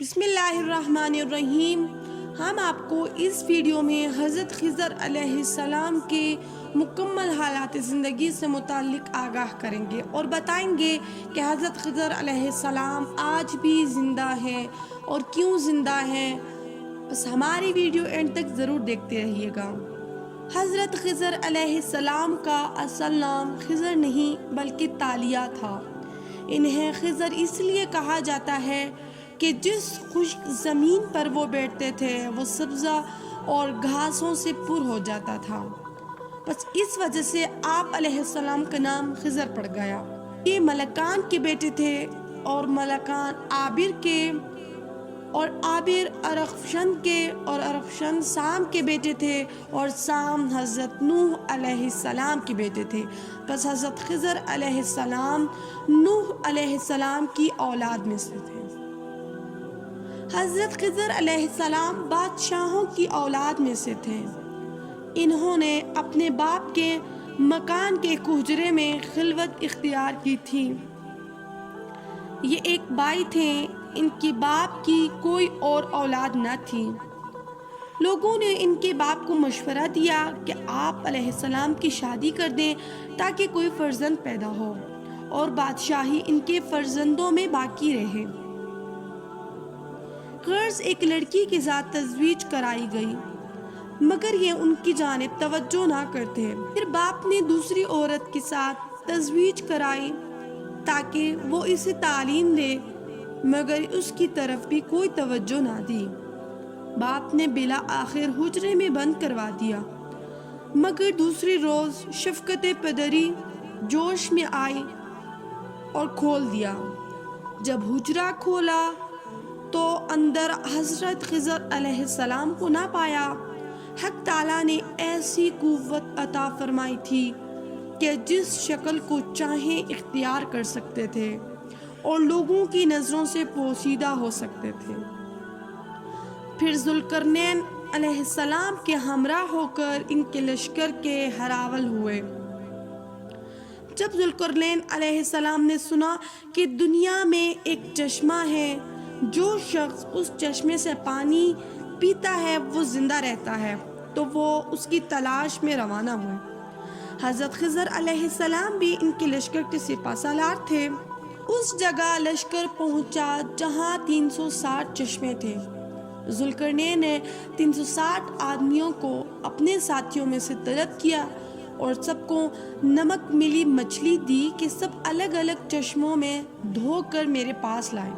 بسم اللہ الرحمن الرحیم۔ ہم آپ کو اس ویڈیو میں حضرت خضر علیہ السلام کے مکمل حالات زندگی سے متعلق آگاہ کریں گے اور بتائیں گے کہ حضرت خضر علیہ السلام آج بھی زندہ ہیں اور کیوں زندہ ہیں۔ بس ہماری ویڈیو اینڈ تک ضرور دیکھتے رہیے گا۔ حضرت خضر علیہ السلام کا اصل نام خضر نہیں بلکہ طالیہ تھا۔ انہیں خضر اس لیے کہا جاتا ہے کہ جس خشک زمین پر وہ بیٹھتے تھے وہ سبزہ اور گھاسوں سے پر ہو جاتا تھا، بس اس وجہ سے آپ علیہ السلام کا نام خضر پڑ گیا۔ یہ ملکان کے بیٹے تھے اور ملکان عابر کے، اور عابر ارفخشد کے، اور ارفخشد سام کے بیٹے تھے، اور سام حضرت نوح علیہ السلام کے بیٹے تھے۔ بس حضرت خضر علیہ السلام نوح علیہ السلام کی اولاد میں سے تھے۔ حضرت خضر علیہ السلام بادشاہوں کی اولاد میں سے تھے۔ انہوں نے اپنے باپ کے مکان کے ایک حجرے میں خلوت اختیار کی تھی۔ یہ ایک بھائی تھے، ان کے باپ کی کوئی اور اولاد نہ تھی۔ لوگوں نے ان کے باپ کو مشورہ دیا کہ آپ علیہ السلام کی شادی کر دیں تاکہ کوئی فرزند پیدا ہو اور بادشاہی ان کے فرزندوں میں باقی رہے۔ غرض ایک لڑکی کے ساتھ تزویج کرائی گئی، مگر یہ ان کی جانب توجہ نہ کرتے۔ پھر باپ نے دوسری عورت کے ساتھ تزویج کرائی تاکہ وہ اسے تعلیم دے، مگر اس کی طرف بھی کوئی توجہ نہ دی۔ باپ نے بلا آخر حجرے میں بند کروا دیا، مگر دوسری روز شفقت پدری جوش میں آئی اور کھول دیا۔ جب حجرہ کھولا تو اندر حضرت خضر علیہ السلام کو نہ پایا۔ حق تعالیٰ نے ایسی قوت عطا فرمائی تھی کہ جس شکل کو چاہیں اختیار کر سکتے تھے اور لوگوں کی نظروں سے پوشیدہ ہو سکتے تھے۔ پھر ذوالقرنین علیہ السلام کے ہمراہ ہو کر ان کے لشکر کے ہراول ہوئے۔ جب ذوالقرنین علیہ السلام نے سنا کہ دنیا میں ایک چشمہ ہے، جو شخص اس چشمے سے پانی پیتا ہے وہ زندہ رہتا ہے، تو وہ اس کی تلاش میں روانہ ہوئے۔ حضرت خضر علیہ السلام بھی ان کے لشکر کے سپہ سالار تھے۔ اس جگہ لشکر پہنچا جہاں 360 چشمے تھے۔ ذوالقرنین نے 360 آدمیوں کو اپنے ساتھیوں میں سے طلب کیا اور سب کو نمک ملی مچھلی دی کہ سب الگ الگ چشموں میں دھو کر میرے پاس لائیں۔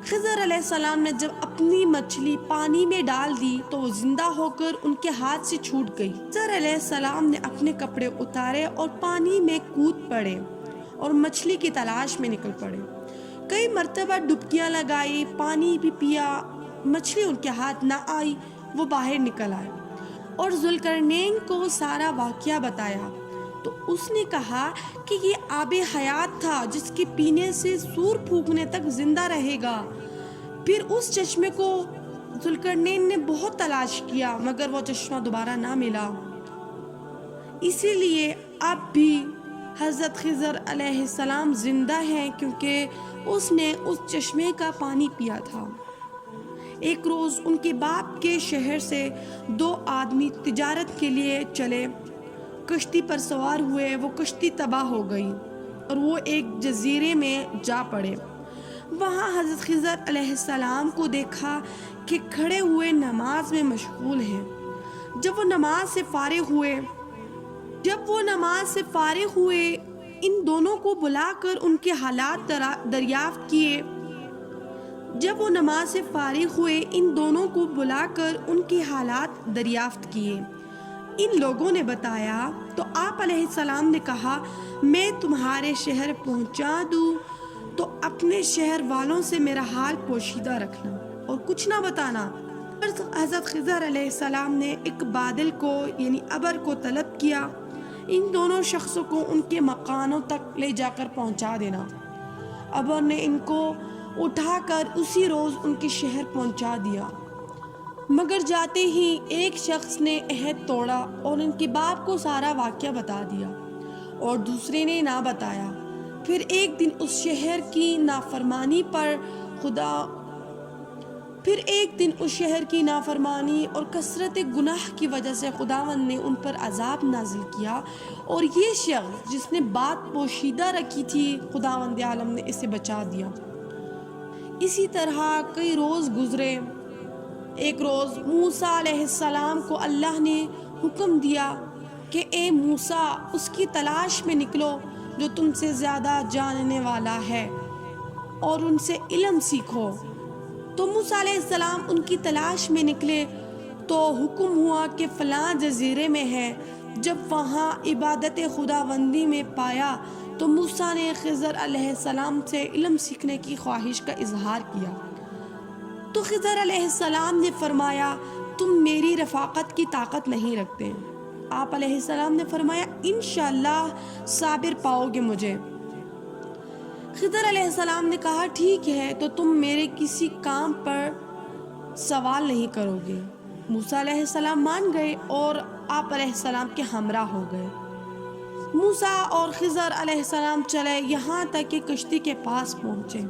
خضر علیہ السلام نے جب اپنی مچھلی پانی میں ڈال دی تو وہ زندہ ہو کر ان کے ہاتھ سے چھوٹ گئی۔ خضر علیہ السلام نے اپنے کپڑے اتارے اور پانی میں کود پڑے اور مچھلی کی تلاش میں نکل پڑے۔ کئی مرتبہ ڈبکیاں لگائی، پانی بھی پیا، مچھلی ان کے ہاتھ نہ آئی، وہ باہر نکل آئے اور ذوالقرنین کو سارا واقعہ بتایا تو اس نے کہا کہ یہ آب حیات تھا جس کے پینے سے سور پھونکنے تک زندہ رہے گا۔ پھر اس چشمے کو ذوالقرنین نے بہت تلاش کیا مگر وہ چشمہ دوبارہ نہ ملا۔ اسی لیے اب بھی حضرت خضر علیہ السلام زندہ ہیں، کیونکہ اس نے اس چشمے کا پانی پیا تھا۔ ایک روز ان کے باپ کے شہر سے 2 آدمی تجارت کے لیے چلے، کشتی پر سوار ہوئے۔ وہ کشتی تباہ ہو گئی اور وہ ایک جزیرے میں جا پڑے۔ وہاں حضرت خضر علیہ السلام کو دیکھا کہ کھڑے ہوئے نماز میں مشغول ہیں۔ جب وہ نماز سے فارغ ہوئے ان دونوں کو بلا کر ان کے حالات دریافت کیے۔ ان لوگوں نے بتایا تو آپ علیہ السلام نے کہا، میں تمہارے شہر پہنچا دوں تو اپنے شہر والوں سے میرا حال پوشیدہ رکھنا اور کچھ نہ بتانا۔ حضرت خضر علیہ السلام نے ایک بادل کو یعنی ابر کو طلب کیا، ان دونوں شخصوں کو ان کے مکانوں تک لے جا کر پہنچا دینا۔ ابر نے ان کو اٹھا کر اسی روز ان کے شہر پہنچا دیا، مگر جاتے ہی ایک شخص نے عہد توڑا اور ان کے باپ کو سارا واقعہ بتا دیا اور دوسرے نے نہ بتایا۔ پھر ایک دن اس شہر کی نافرمانی پر خدا پھر ایک دن اس شہر کی نافرمانی اور کثرت گناہ کی وجہ سے خداوند نے ان پر عذاب نازل کیا، اور یہ شخص جس نے بات پوشیدہ رکھی تھی خداوند عالم نے اسے بچا دیا۔ اسی طرح کئی روز گزرے۔ ایک روز موسیٰ علیہ السلام کو اللہ نے حکم دیا کہ اے موسیٰ، اس کی تلاش میں نکلو جو تم سے زیادہ جاننے والا ہے اور ان سے علم سیکھو۔ تو موسیٰ علیہ السلام ان کی تلاش میں نکلے تو حکم ہوا کہ فلاں جزیرے میں ہے۔ جب وہاں عبادت خداوندی میں پایا تو موسیٰ نے خضر علیہ السلام سے علم سیکھنے کی خواہش کا اظہار کیا۔ تو خضر علیہ السلام نے فرمایا، تم میری رفاقت کی طاقت نہیں رکھتے۔ آپ علیہ السلام نے فرمایا، انشاءاللہ صابر پاؤ گے مجھے۔ خضر علیہ السلام نے کہا، ٹھیک ہے، تو تم میرے کسی کام پر سوال نہیں کرو گے۔ موسیٰ علیہ السلام مان گئے اور آپ علیہ السلام کے ہمراہ ہو گئے۔ موسیٰ اور خضر علیہ السلام چلے یہاں تک کہ کشتی کے پاس پہنچے۔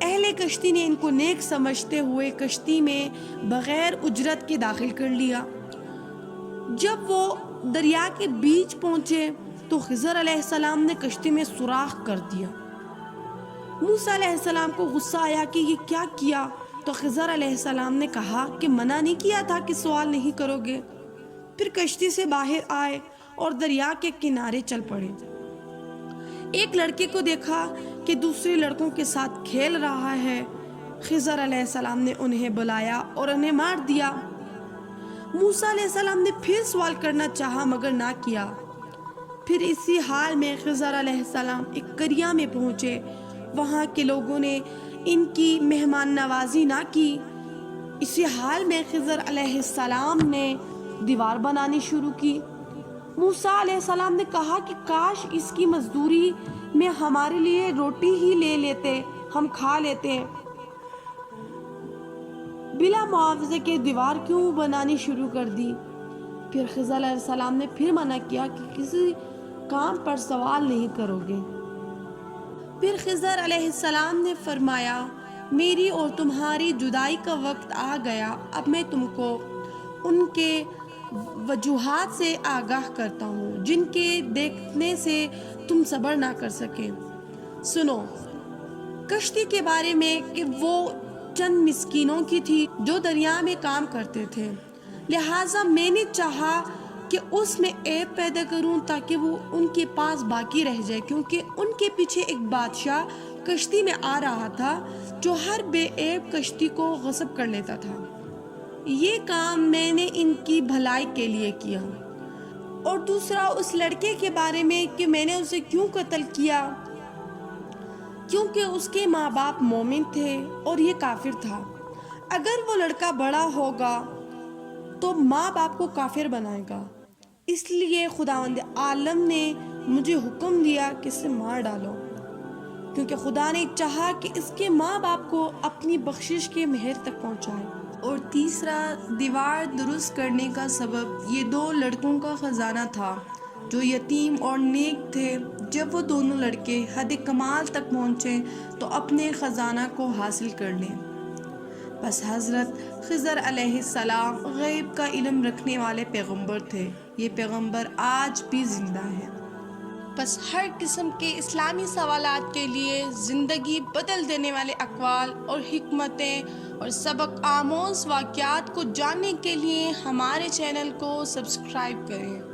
اہل کشتی نے ان کو نیک سمجھتے ہوئے کشتی میں بغیر اجرت کے داخل کر لیا۔ جب وہ دریا کے بیچ پہنچے تو خضر علیہ السلام نے کشتی میں سوراخ کر دیا۔ موسیٰ علیہ السلام کو غصہ آیا کہ یہ کیا کیا؟ تو خضر علیہ السلام نے کہا کہ منع نہیں کیا تھا کہ سوال نہیں کرو گے۔ پھر کشتی سے باہر آئے اور دریا کے کنارے چل پڑے۔ ایک لڑکے کو دیکھا کہ دوسرے لڑکوں کے ساتھ کھیل رہا ہے۔ خضر علیہ السلام نے انہیں بلایا اور انہیں مار دیا۔ موسیٰ علیہ السلام نے پھر سوال کرنا چاہا مگر نہ کیا۔ پھر اسی حال میں خضر علیہ السلام ایک قریہ میں پہنچے۔ وہاں کے لوگوں نے ان کی مہمان نوازی نہ کی۔ اسی حال میں خضر علیہ السلام نے دیوار بنانی شروع کی۔ موسیٰ علیہ السلام نے کہا کہ کاش اس کی مزدوری میں ہمارے لیے روٹی ہی لے لیتے، ہم کھا لیتے۔ بلا معاوضے کے دیوار کیوں بنانی شروع کر دی؟ پھر خضر علیہ السلام نے پھر منع کیا کہ کسی کام پر سوال نہیں کرو گے۔ پھر خضر علیہ السلام نے فرمایا، میری اور تمہاری جدائی کا وقت آ گیا، اب میں تم کو ان کے وجوہات سے آگاہ کرتا ہوں جن کے دیکھنے سے تم صبر نہ کر سکے۔ سنو کشتی کے بارے میں کہ وہ چند مسکینوں کی تھی جو دریا میں کام کرتے تھے، لہٰذا میں نے چاہا کہ اس میں عیب پیدا کروں تاکہ وہ ان کے پاس باقی رہ جائے، کیونکہ ان کے پیچھے ایک بادشاہ کشتی میں آ رہا تھا جو ہر بے عیب کشتی کو غصب کر لیتا تھا۔ یہ کام میں نے ان کی بھلائی کے لیے کیا۔ اور دوسرا اس لڑکے کے بارے میں کہ میں نے اسے کیوں قتل کیا، کیونکہ اس کے ماں باپ مومن تھے اور یہ کافر تھا۔ اگر وہ لڑکا بڑا ہوگا تو ماں باپ کو کافر بنائے گا، اس لیے خداوند عالم نے مجھے حکم دیا کہ اسے مار ڈالو، کیونکہ خدا نے چاہا کہ اس کے ماں باپ کو اپنی بخشش کے مہر تک پہنچائے۔ اور تیسرا دیوار درست کرنے کا سبب یہ دو لڑکوں کا خزانہ تھا جو یتیم اور نیک تھے۔ جب وہ دونوں لڑکے حد کمال تک پہنچے تو اپنے خزانہ کو حاصل کر لیں۔ بس حضرت خضر علیہ السلام غیب کا علم رکھنے والے پیغمبر تھے۔ یہ پیغمبر آج بھی زندہ ہیں۔ بس ہر قسم کے اسلامی سوالات کے لیے زندگی بدل دینے والے اقوال اور حکمتیں اور سبق آموز واقعات کو جاننے کے لیے ہمارے چینل کو سبسکرائب کریں۔